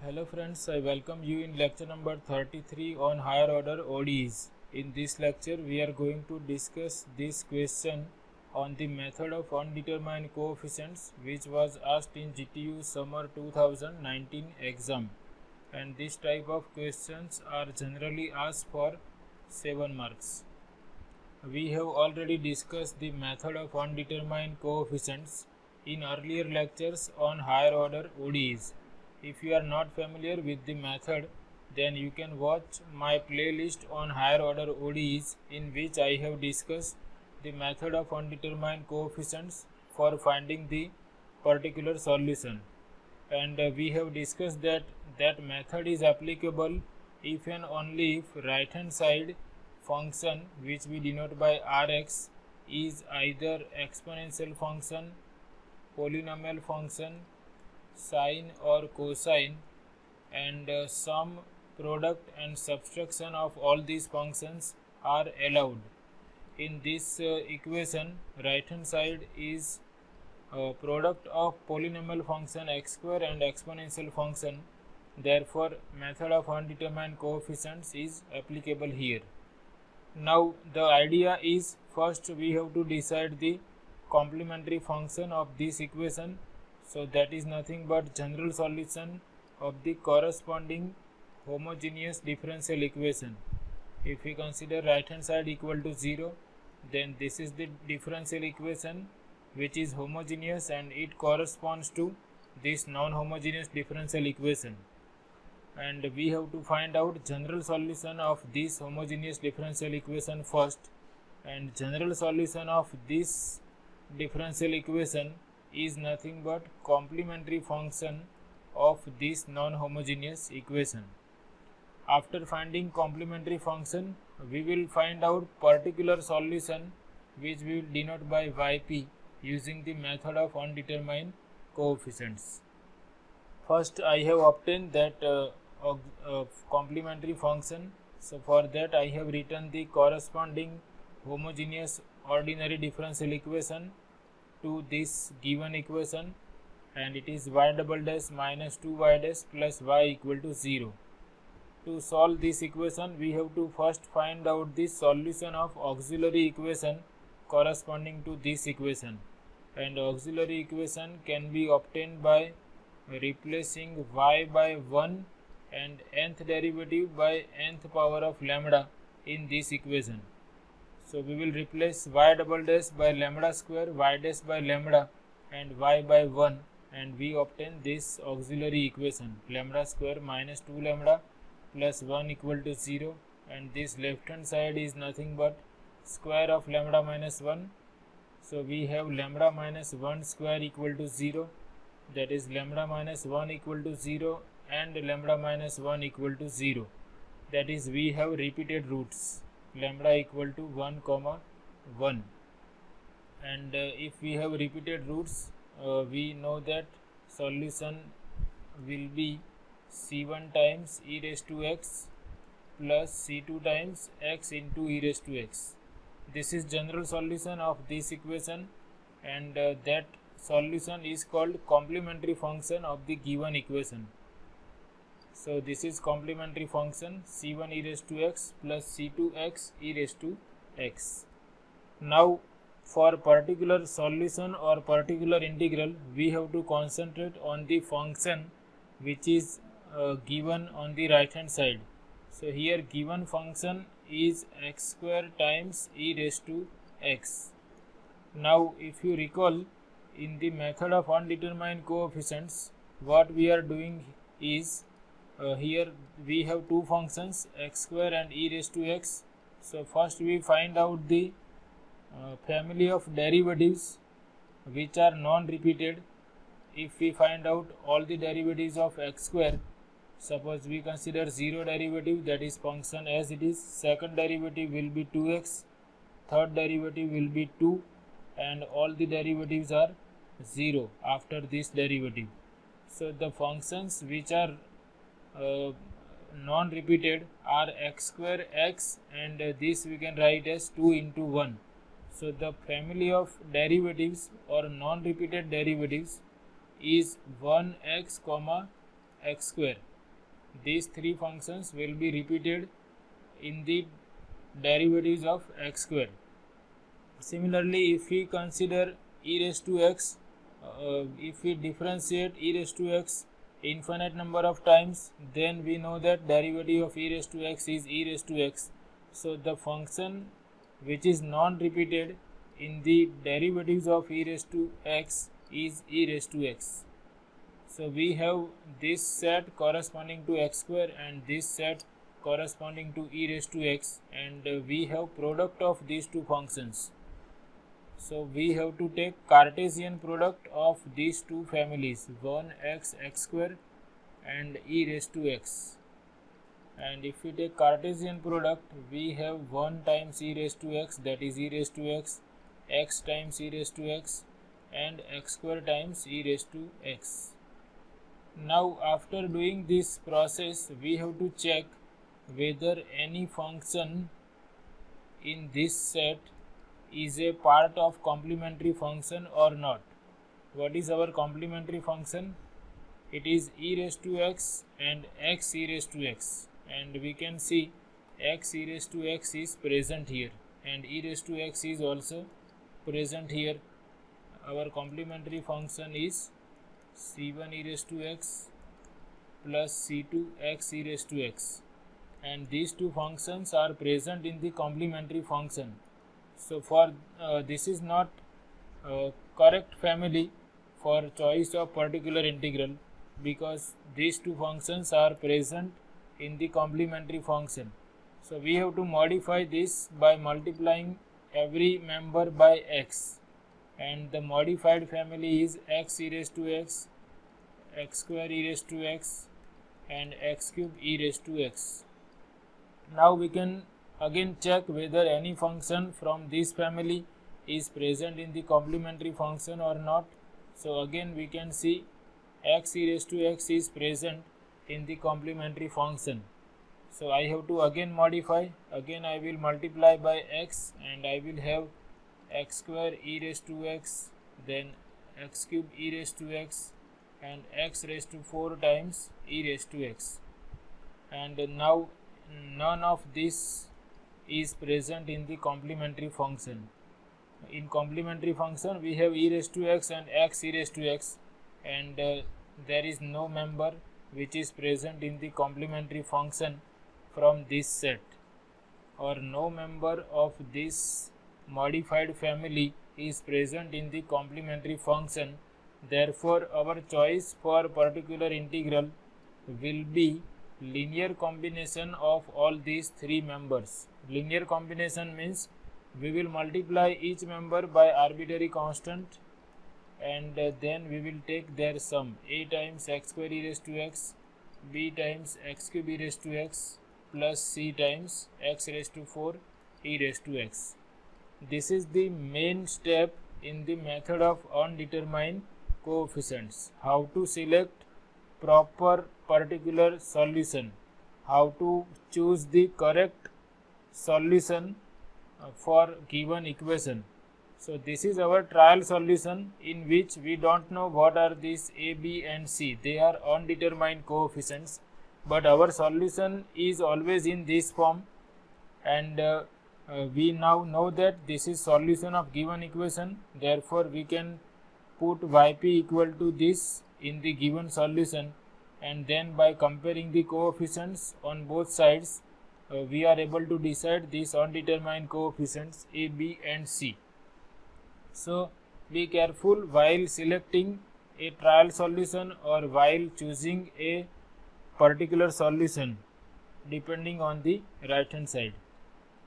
Hello friends, I welcome you in lecture number 33 on higher order ODEs. In this lecture, we are going to discuss this question on the method of undetermined coefficients which was asked in GTU Summer 2019 exam. And this type of questions are generally asked for 7 marks. We have already discussed the method of undetermined coefficients in earlier lectures on higher order ODEs. If you are not familiar with the method, then you can watch my playlist on higher order ODEs in which I have discussed the method of undetermined coefficients for finding the particular solution. And we have discussed that method is applicable if and only if right hand side function, which we denote by Rx, is either exponential function, polynomial function, sine or cosine, and sum, product and subtraction of all these functions are allowed. In this equation, right hand side is product of polynomial function x square and exponential function. Therefore, method of undetermined coefficients is applicable here. Now the idea is, first we have to decide the complementary function of this equation. So that is nothing but general solution of the corresponding homogeneous differential equation. If we consider right hand side equal to 0, then this is the differential equation which is homogeneous and it corresponds to this non-homogeneous differential equation. And we have to find out general solution of this homogeneous differential equation first, and general solution of this differential equation is nothing but complementary function of this non-homogeneous equation. After finding complementary function, we will find out particular solution which we will denote by yp using the method of undetermined coefficients. First, I have obtained that complementary function. So for that I have written the corresponding homogeneous ordinary differential equation to this given equation, and it is y double dash minus 2y dash plus y equal to 0. To solve this equation, we have to first find out the solution of auxiliary equation corresponding to this equation, and auxiliary equation can be obtained by replacing y by 1 and nth derivative by nth power of lambda in this equation. So we will replace y double dash by lambda square, y dash by lambda and y by 1, and we obtain this auxiliary equation, lambda square minus 2 lambda plus 1 equal to 0, and this left hand side is nothing but square of lambda minus 1. So we have lambda minus 1 square equal to 0, that is lambda minus 1 equal to 0 and lambda minus 1 equal to 0, that is we have repeated roots lambda equal to 1 comma 1, and if we have repeated roots, we know that solution will be c1 times e raised to x plus c2 times x into e raised to x. This is general solution of this equation, and that solution is called complementary function of the given equation. So this is complementary function c1 e raised to x plus c2x e raised to x. Now for particular solution or particular integral, we have to concentrate on the function which is given on the right hand side. So here given function is x square times e raised to x. Now if you recall, in the method of undetermined coefficients, what we are doing is, here we have two functions x square and e raised to x. So first we find out the family of derivatives which are non-repeated. If we find out all the derivatives of x square, suppose we consider 0 derivative, that is function as it is, second derivative will be 2x, third derivative will be 2, and all the derivatives are 0 after this derivative. So the functions which are non-repeated are x square x, and this we can write as 2 into 1. So the family of derivatives or non-repeated derivatives is 1x comma x square. these three functions will be repeated in the derivatives of x square. Similarly, if we consider e raised to x, if we differentiate e raised to x infinite number of times, then we know that derivative of e raised to x is e raised to x. So the function which is non-repeated in the derivatives of e raised to x is e raised to x. So we have this set corresponding to x square and this set corresponding to e raised to x, and we have product of these two functions. So we have to take Cartesian product of these two families, 1x x square and e raised to x. And if we take Cartesian product, we have 1 times e raised to x, that is e raised to x times e raised to x, and x square times e raised to x. Now after doing this process, we have to check whether any function in this set is a part of complementary function or not. What is our complementary function? It is e raised to x and x e raised to x, and we can see x e raised to x is present here and e raised to x is also present here. Our complementary function is c1 e raised to x plus c2 x e raised to x, and these two functions are present in the complementary function. So for this is not correct family for choice of particular integral, because these two functions are present in the complementary function. So we have to modify this by multiplying every member by x, and the modified family is x e raised to x, x square e raised to x, and x cube e raised to x. Now we can again check whether any function from this family is present in the complementary function or not. So again we can see x e raised to x is present in the complementary function. So I have to again modify. Again I will multiply by x, and I will have x square e raised to x, then x cube e raised to x, and x raised to 4 times e raised to x. And now none of this is present in the complementary function. In complementary function we have e raised to x and x e raised to x, and there is no member which is present in the complementary function from this set, or no member of this modified family is present in the complementary function. Therefore our choice for particular integral will be linear combination of all these three members. Linear combination means we will multiply each member by arbitrary constant, and then we will take their sum, a times x square e raised to x, b times x cube e raised to x, plus c times x raised to 4 e raised to x. This is the main step in the method of undetermined coefficients. How to select proper particular solution, how to choose the correct solution for given equation. So this is our trial solution, in which we don't know what are these a, b and c. They are undetermined coefficients, but our solution is always in this form, and we now know that this is solution of given equation. Therefore we can put yp equal to this in the given solution, and then by comparing the coefficients on both sides, we are able to decide these undetermined coefficients a, b and c. So be careful while selecting a trial solution or while choosing a particular solution depending on the right hand side.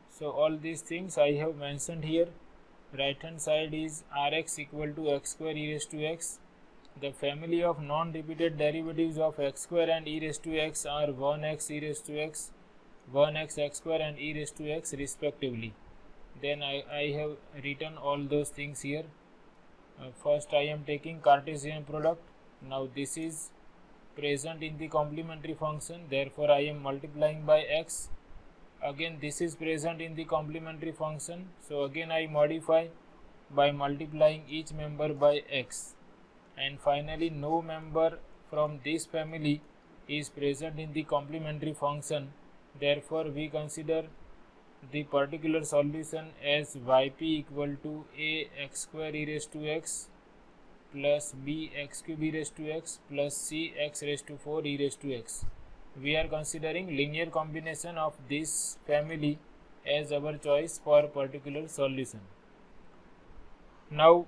So all these things I have mentioned here. Right hand side is Rx equal to x square e raised to x. The family of non-repeated derivatives of x square and e raised to x are 1x e raised to x, 1x x square and e raised to x respectively. Then I have written all those things here. First I am taking Cartesian product. Now this is present in the complementary function, therefore I am multiplying by x. Again this is present in the complementary function, so again I modify by multiplying each member by x. And finally no member from this family is present in the complementary function. Therefore, we consider the particular solution as yp equal to a x square e raised to x plus b x cube e raised to x plus c x raised to 4 e raised to x. We are considering linear combination of this family as our choice for particular solution. Now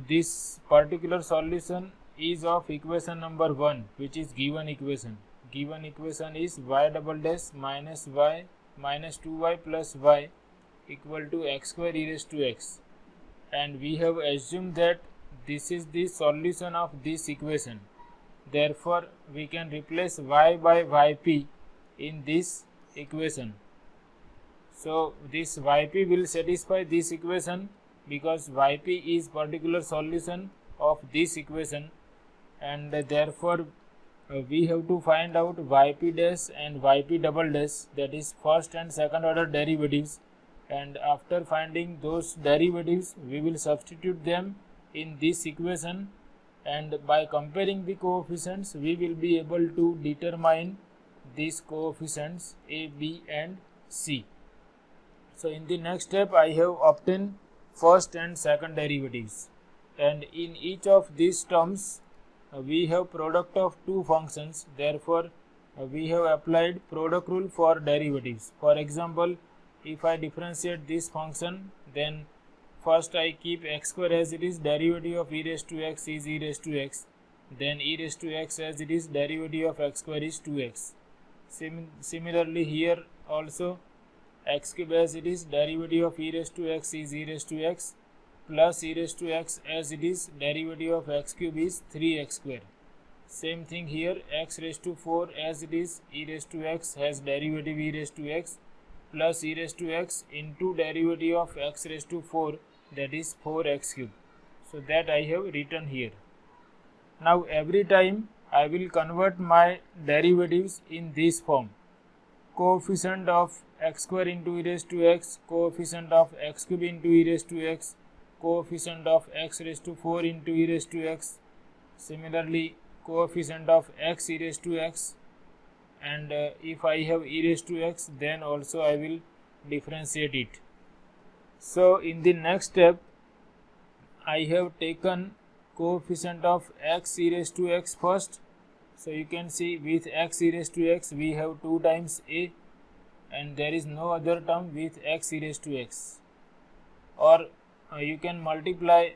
this particular solution is of equation number 1, which is given equation. Given equation is y double dash minus y minus 2y plus y equal to x square e raised to x, and we have assumed that this is the solution of this equation. Therefore, we can replace y by yp in this equation. So this yp will satisfy this equation because yp is particular solution of this equation, and therefore we have to find out yp dash and yp double dash, that is first and second order derivatives, and after finding those derivatives we will substitute them in this equation, and by comparing the coefficients we will be able to determine these coefficients a, b and c. So in the next step I have obtained first and second derivatives, and in each of these terms we have product of two functions. Therefore we have applied product rule for derivatives. For example, if I differentiate this function, then first I keep x square as it is, derivative of e raised to x is e raised to x, then e raised to x as it is, derivative of x square is 2x. Similarly here also x cube as it is, derivative of e raised to x is e raised to x plus e raised to x as it is, derivative of x cube is 3x square. Same thing here, x raised to 4 as it is, e raised to x has derivative e raised to x plus e raised to x into derivative of x raised to 4, that is 4x cube. So that I have written here. Now every time I will convert my derivatives in this form: coefficient of x square into e raised to x, coefficient of x cube into e raised to x, coefficient of x raised to 4 into e raised to x, similarly coefficient of x e raised to x, and if I have e raised to x, then also I will differentiate it. So in the next step I have taken coefficient of x e raised to x first. So you can see with x e raised to x we have 2 times a, and there is no other term with x e raised to x. Or you can multiply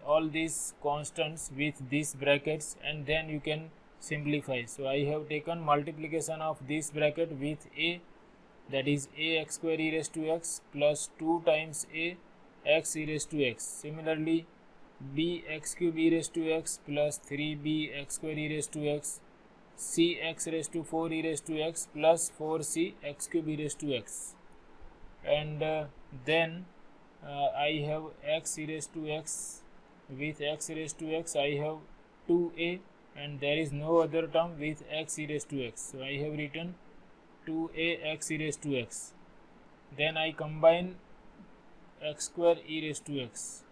all these constants with these brackets and then you can simplify. So I have taken multiplication of this bracket with a, that is a x square e raised to x plus 2 times a x e raised to x. Similarly b x cube e raised to x plus 3b x square e raised to x, c x raised to 4 e raised to x plus 4c x cube e raised to x, and then I have x e raised to x. With x raised to x I have 2a, and there is no other term with x e raised to x. So I have written 2a x e raised to x. Then I combine x square e raised to x.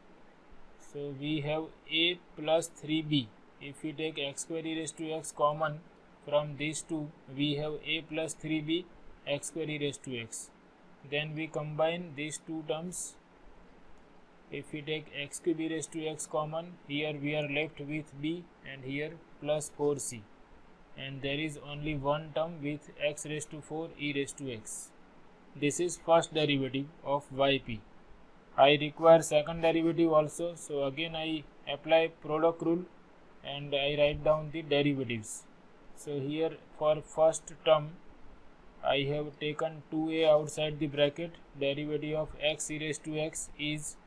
So we have a plus 3b. If we take x square e raised to x common from these two, we have a plus 3b x square e raised to x. Then we combine these two terms. If we take x cube e raised to x common, here we are left with b and here plus 4c, and there is only one term with x raised to 4 e raised to x. This is first derivative of yp. I require second derivative also, so again I apply product rule and I write down the derivatives. So here for first term I have taken 2a outside the bracket, derivative of x e raised to x is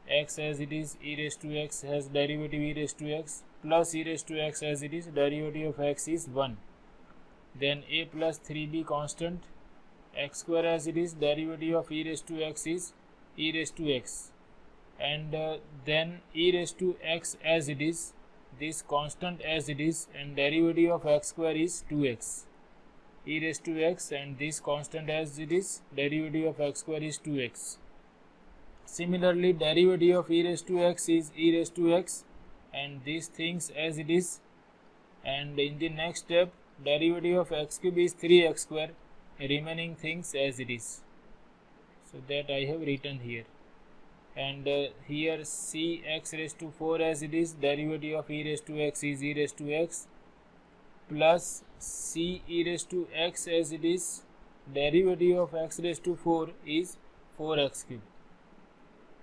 x as it is, e raised to x has derivative e raised to x plus e raised to x as it is, derivative of x is 1. Then a plus 3b constant, x square as it is, derivative of e raised to x is e raised to x, and then e raised to x as it is, this constant as it is, and derivative of x square is 2x, e raised to x, and this constant as it is, derivative of x square is 2x. Similarly derivative of e raised to x is e raised to x, and these things as it is, and in the next step derivative of x cube is 3x square, remaining things as it is. So that I have written here. And here c x raised to 4 as it is, derivative of e raised to x is e raised to x, plus c e raised to x as it is, derivative of x raised to 4 is 4x cube.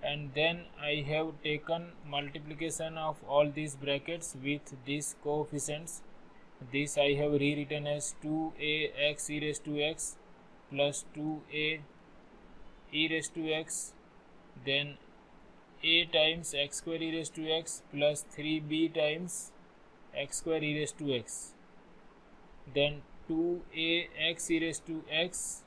And then I have taken multiplication of all these brackets with these coefficients. This I have rewritten as 2a x e raised to x plus 2a e raised to x, then a times x square e raised to x plus 3b times x square e raised to x, then 2a x e raised to x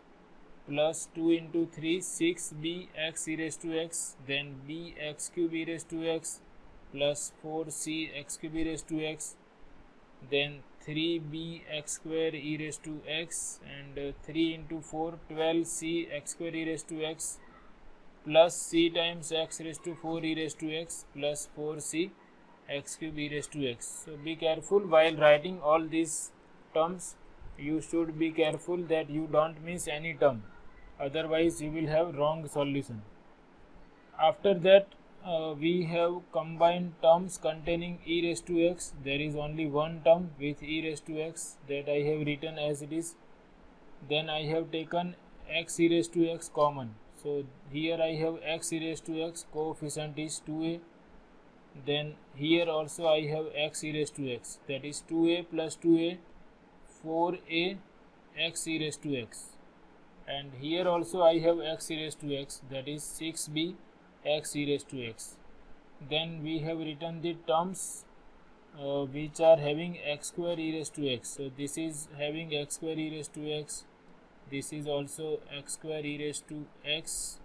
plus 2 into 3 6b x e raised to x, then b x cube e raised to x plus 4c x cube e raised to x, then 3b x square e raised to x, and 3 into 4 12c x square e raised to x plus c times x raised to 4 e raised to x plus 4c x cube e raised to x. So be careful while writing all these terms. You should be careful that you don't miss any term, otherwise you will have wrong solution. After that we have combined terms containing e raised to x. There is only one term with e raised to x that I have written as it is. Then I have taken x e raised to x common. So here I have x e raised to x, coefficient is 2a. Then here also I have x e raised to x, that is 2a plus 2a, 4a x e raised to x. And here also I have x e raised to x, that is 6b x e raised to x. Then we have written the terms which are having x square e raised to x. So this is having x square e raised to x, this is also x square e raised to x,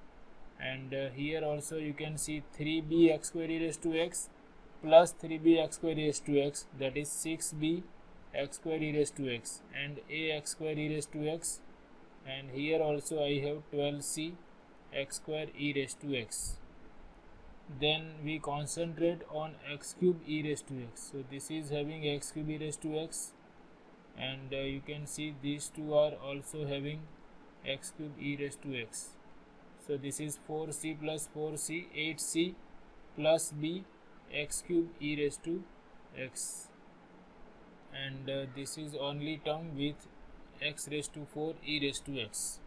and here also you can see 3b x square e raised to x plus 3b x square e raised to x, that is 6b x square e raised to x, and a x square e raised to x, and here also I have 12c x square e raised to x. Then we concentrate on x cube e raised to x. So this is having x cube e raised to x, and you can see these two are also having x cube e raised to x. So this is 4c plus 4c, 8c plus b x cube e raised to x, and this is only term with x raised to 4 e raised to x.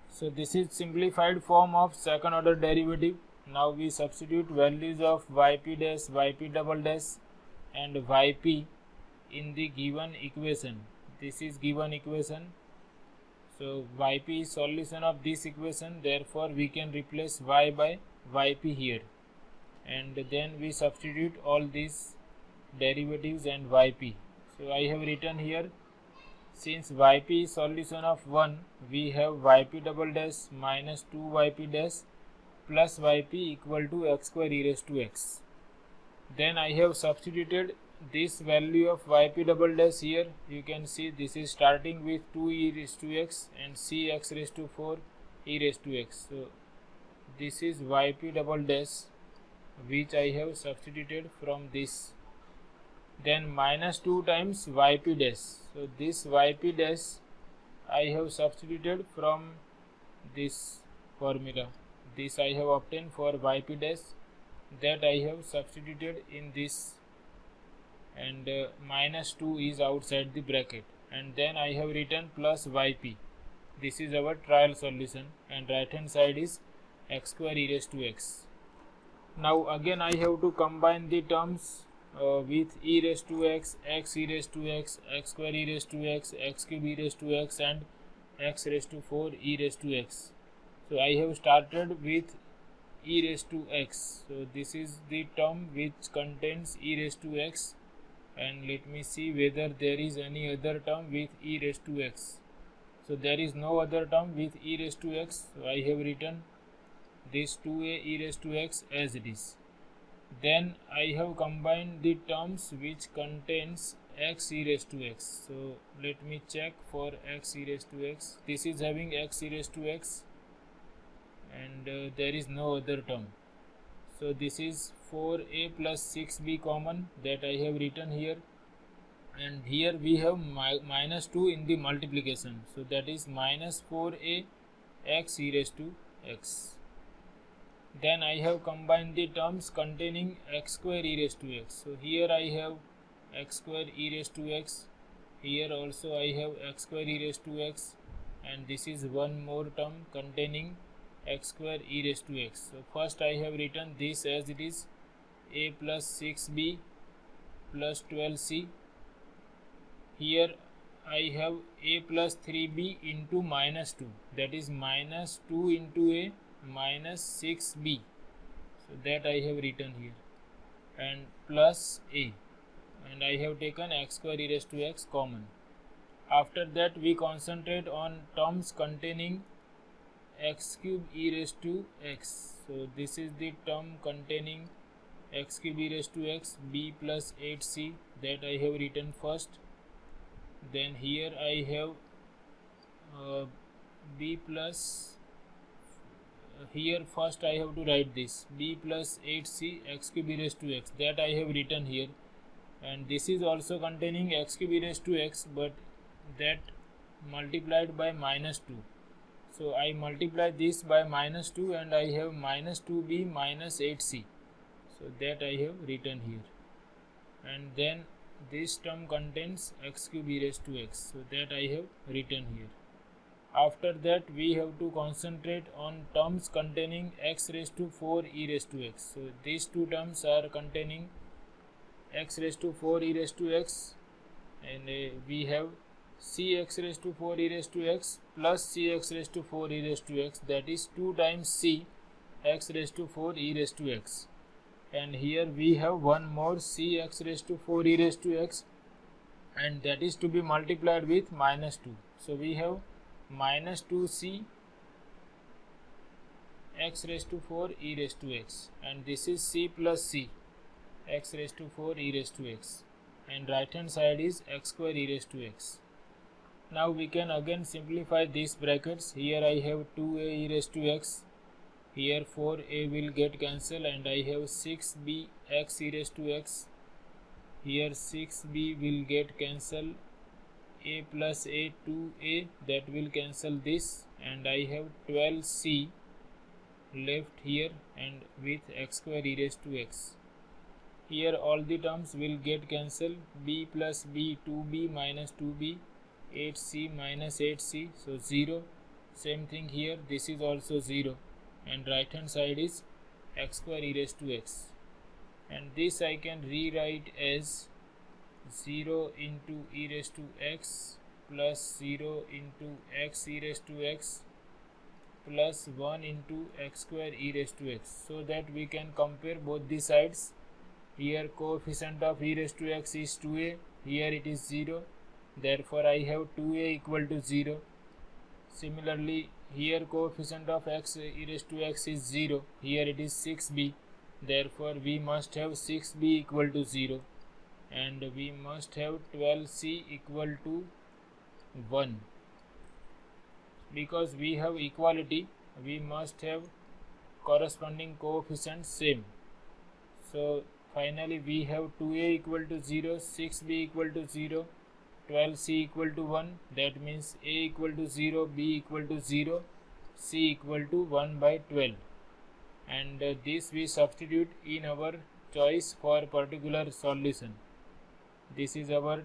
So this is simplified form of second order derivative. Now we substitute values of yp dash, yp double dash and yp in the given equation. This is given equation. So yp is solution of this equation, therefore we can replace y by yp here, and then we substitute all these derivatives and yp. So I have written here, since yp is solution of 1, we have yp double dash minus 2 yp dash plus yp equal to x square e raised to x. Then I have substituted this value of yp double dash here. You can see this is starting with 2 e raised to x and c x raised to 4 e raised to x. So this is yp double dash which I have substituted from this. Then minus 2 times yp dash. So this yp dash I have substituted from this formula. This I have obtained for yp dash, that I have substituted in this, and minus 2 is outside the bracket, and then I have written plus yp. This is our trial solution, and right hand side is x square e raised to x. Now again I have to combine the terms with e raised to x e raised to x, x square e raised to x cube e raised to x, and x raised to 4 e raised to x. So I have started with e raised to x. So this is the term which contains e raised to x, and let me see whether there is any other term with e raised to x. So there is no other term with e raised to x. So I have written this 2a e raised to x as it is. Then I have combined the terms which contains x e raised to x. So let me check for x e raised to x. This is having x e raised to x, and there is no other term. So this is 4a plus 6b common, that I have written here, and here we have minus 2 in the multiplication, so that is minus 4a x e raised to x. Then I have combined the terms containing x square e raised to x. So here I have x square e raised to x, here also I have x square e raised to x, and this is one more term containing x square e raised to x. So first I have written this as it is, a plus 6b plus 12c. Here I have a plus 3b into minus 2, that is minus 2 into a minus 6b, so that I have written here, and plus a, and I have taken x square e raised to x common. After that we concentrate on terms containing x cube e raised to x. So this is the term containing x cube e raised to x, b plus 8c, that I have written first. Then here I have b plus, here first I have to write this, b plus 8c x cube e raised to x, that I have written here, and this is also containing x cube e raised to x, but that multiplied by minus 2. So I multiply this by minus 2 and I have minus 2b minus 8c, so that I have written here, and then this term contains x cube e raised to x, so that I have written here. After that we have to concentrate on terms containing x raised to 4 e raised to x. So these two terms are containing x raised to 4 e raised to x, and we have cx raised to 4 e raised to x plus cx raised to 4 e raised to x, that is 2 times c x raised to 4 e raised to x. And here we have one more cx raised to 4 e raised to x, and that is to be multiplied with minus 2. So we have minus 2c x raised to 4 e raised to x, and this is c plus c x raised to 4 e raised to x, and right hand side is x square e raised to x. Now we can again simplify these brackets. Here I have 2a e raised to x, here 4a will get cancelled, and I have 6b x e raised to x, here 6b will get cancelled, a plus a 2a, that will cancel this, and I have 12c left here, and with x square e raised to x. Here all the terms will get cancelled, b plus b 2b minus 2b, 8c minus 8c, so 0. Same thing here, this is also 0, and right hand side is x square e raised to x, and this I can rewrite as 0 into e raised to x plus 0 into x e raised to x plus 1 into x square e raised to x, so that we can compare both the sides. Here coefficient of e raised to x is 2a, here it is 0, therefore I have 2a equal to 0. Similarly here coefficient of x e raised to x is 0, here it is 6b, therefore we must have 6b equal to 0, and we must have 12c equal to 1. Because we have equality, we must have corresponding coefficients same. So finally we have 2a equal to 0, 6b equal to 0, 12c equal to 1, that means a equal to 0, b equal to 0, c equal to 1 by 12, and this we substitute in our choice for particular solution. This is our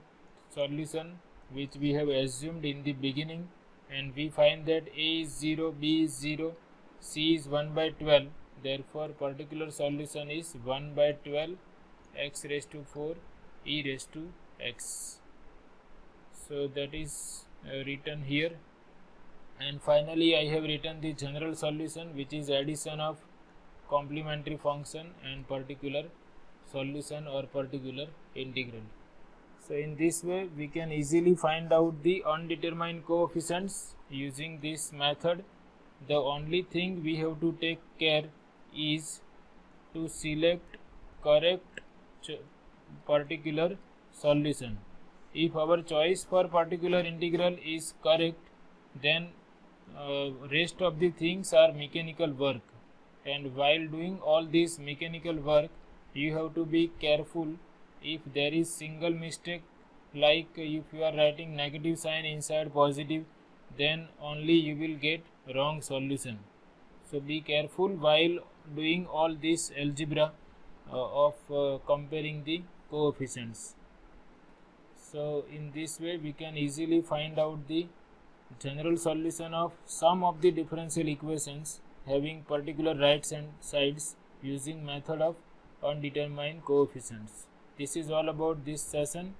solution which we have assumed in the beginning, and we find that a is 0, b is 0, c is 1 by 12, therefore particular solution is 1 by 12 x raised to 4 e raised to x. So that is written here, and finally I have written the general solution, which is addition of complementary function and particular solution or particular integral. So in this way we can easily find out the undetermined coefficients using this method. The only thing we have to take care is to select correct particular solution. If our choice for particular integral is correct, then rest of the things are mechanical work, and while doing all this mechanical work you have to be careful. If there is single mistake like if you are writing negative sign inside positive, then only you will get wrong solution. So be careful while doing all this algebra of comparing the coefficients. So in this way we can easily find out the general solution of some of the differential equations having particular right hand sides using method of undetermined coefficients. This is all about this session.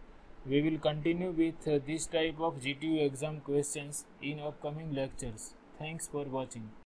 We will continue with this type of GTU exam questions in upcoming lectures. Thanks for watching.